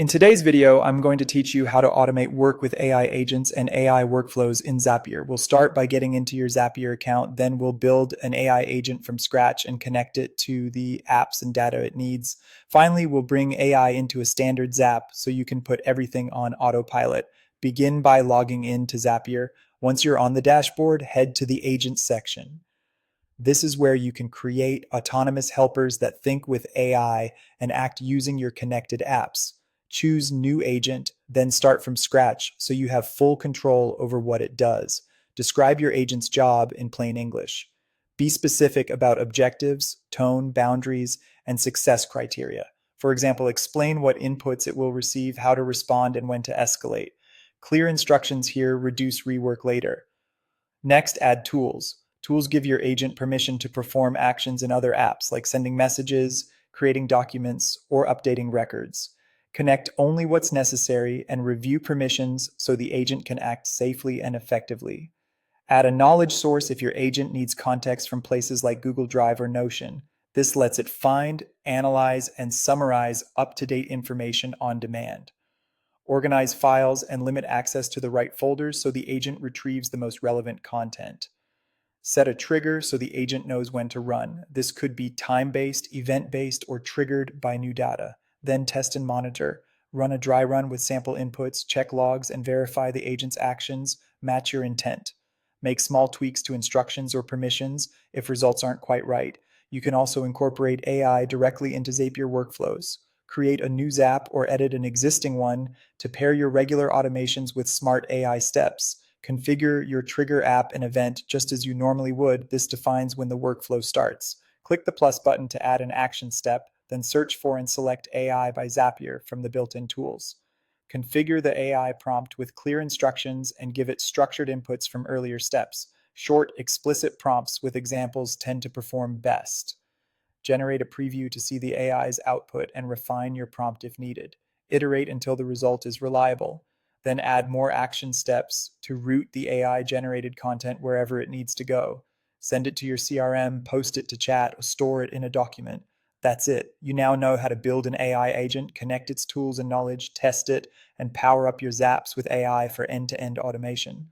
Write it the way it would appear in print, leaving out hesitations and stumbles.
In today's video, I'm going to teach you how to automate work with AI agents and AI workflows in Zapier. We'll start by getting into your Zapier account, then we'll build an AI agent from scratch and connect it to the apps and data it needs. Finally, we'll bring AI into a standard Zap so you can put everything on autopilot. Begin by logging in to Zapier. Once you're on the dashboard, head to the Agents section. This is where you can create autonomous helpers that think with AI and act using your connected apps. Choose New Agent, then start from scratch so you have full control over what it does. Describe your agent's job in plain English. Be specific about objectives, tone, boundaries, and success criteria. For example, explain what inputs it will receive, how to respond, and when to escalate. Clear instructions here reduce rework later. Next, add tools. Tools give your agent permission to perform actions in other apps, like sending messages, creating documents, or updating records. Connect only what's necessary and review permissions so the agent can act safely and effectively. Add a knowledge source if your agent needs context from places like Google Drive or Notion. This lets it find, analyze, and summarize up-to-date information on demand. Organize files and limit access to the right folders so the agent retrieves the most relevant content. Set a trigger so the agent knows when to run. This could be time-based, event-based, or triggered by new data. Then test and monitor. Run a dry run with sample inputs, check logs, and verify the agent's actions match your intent. Make small tweaks to instructions or permissions if results aren't quite right. You can also incorporate AI directly into Zapier workflows. Create a new Zap or edit an existing one to pair your regular automations with smart AI steps. Configure your trigger app and event just as you normally would. This defines when the workflow starts. Click the plus button to add an action step, then search for and select AI by Zapier from the built-in tools. Configure the AI prompt with clear instructions and give it structured inputs from earlier steps. Short, explicit prompts with examples tend to perform best. Generate a preview to see the AI's output and refine your prompt if needed. Iterate until the result is reliable. Then add more action steps to route the AI-generated content wherever it needs to go. Send it to your CRM, post it to chat, or store it in a document. That's it. You now know how to build an AI agent, connect its tools and knowledge, test it, and power up your Zaps with AI for end-to-end automation.